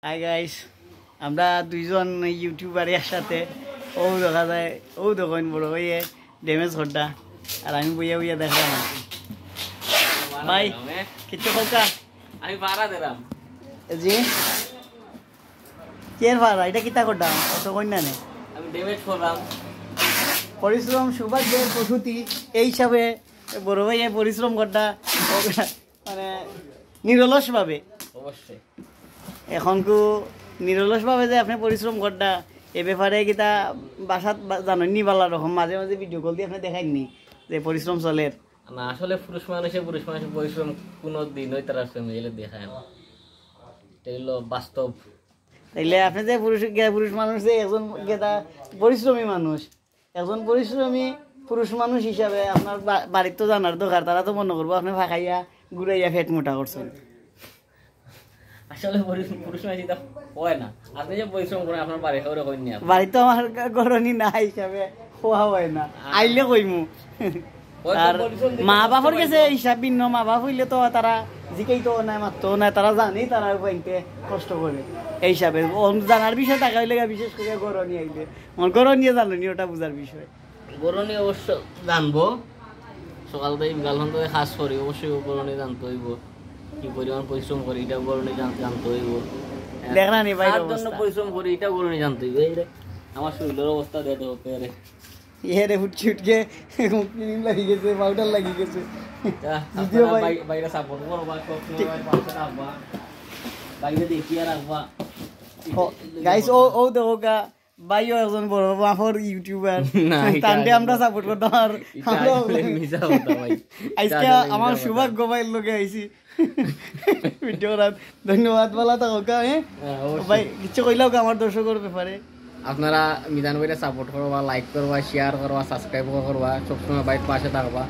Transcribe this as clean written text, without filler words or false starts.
hi guys, আমরা দুইজন YouTuber একসাথে ও দেখা যায় ও দোকান বড় হয়ে ড্যামেজ ঘরটা আর আমি বইয়া বইয়া দেখলাম ভাই কিছু খোকা আমি ভাড়া দিলাম জি কের ভাড়া এটা কিতা করতাম অত কন্যা নেই আমি ড্যামেজ করলাম পরিশ্রম সৌভাগ্যের প্রসূতি এই হিসাবে বড় ভাইয়া পরিশ্রম করতা মানে নিরলসভাবে অবশ্যই এখন কু নিরলসভাবে যে আপনি পরিশ্রম করতা এ ব্যাপারে কিতা বাসাত জানেন নি বালা রকম মাঝে মাঝে ভিডিও কল দিয়ে আপনি দেখাইনি যে পরিশ্রম চলে না আসলে পুরুষ মানুষের পরিশ্রম কোনো দিন ওই তারা মিলে দেখায় না এটা হলো বাস্তব তাইলে আপনি যে পুরুষ মানুষ যে একজন গেতা পরিশ্রমী মানুষ একজন পরিশ্রমী পুরুষ মানুষ হিসাবে আপনার বাড়ির তো জানার দরকার তারা তো মনে করবো আপনি ফাঁকাইয়া ঘুরাইয়া ফেট মোটা করছেন আসলে পুরুষ মানুষ এটা হয় না আপনি যে পরিশ্রম করেন আপনার বাড়ি খাওয়া হয় না বাড়ি তো আমার গরনি না হিসাবে খোয়া হয় না আইলে কইমু আর মা বাপর গেছে হিসাব ভিন্ন মা বাপ হইলে তো তারা জিকেই তো নাই মারতো না তারা জানেই তারা পয়েন্টে কষ্ট করে এই হিসাবে জানার বিষয় টাকা হইলে বিশেষ করে গরনি আইলে আমার গরনিয়ে জানি ওটা বুঝার বিষয় গরনি অবশ্য জানবো সকাল থেকে বিকাল পর্যন্ত কাজ করি অবশ্যই গরনি জানতে হইব কি পরিমাণ পরিশ্রম করি এটা গরনি জানতে হইব দেখনা নি ভাই জন্য পরিশ্রম করি এটা গরনি জানতে হইব এই রে আমার শরীরের অবস্থা দেখতে হতে রে এরে উঠছে উঠকে ক্রিম লাগি গেছে পাউডার লাগি গেছে বাইরে সাপোর্ট করবা পাশে রাখবা বাইরে দেখিয়ে রাখবা গাইস ও দেখোকা ভাইও একজন বড় মাফর ইউটিউবার তান্ডে আমরা সাপোর্ট করতাম আর আজকে আমার সৌভাগ্য ভাইয়ের লোকে আইছি ভিডিও ধন্যবাদ বলা থাকা হ্যাঁ ভাই কিছু কইলাও আমার দর্শকের ব্যাপারে আপনারা মিজান ভাইরে সাপোর্ট করবা লাইক করবা শেয়ার করবা সাবস্ক্রাইব করবা সবসময় বাইর পাশে থাকবা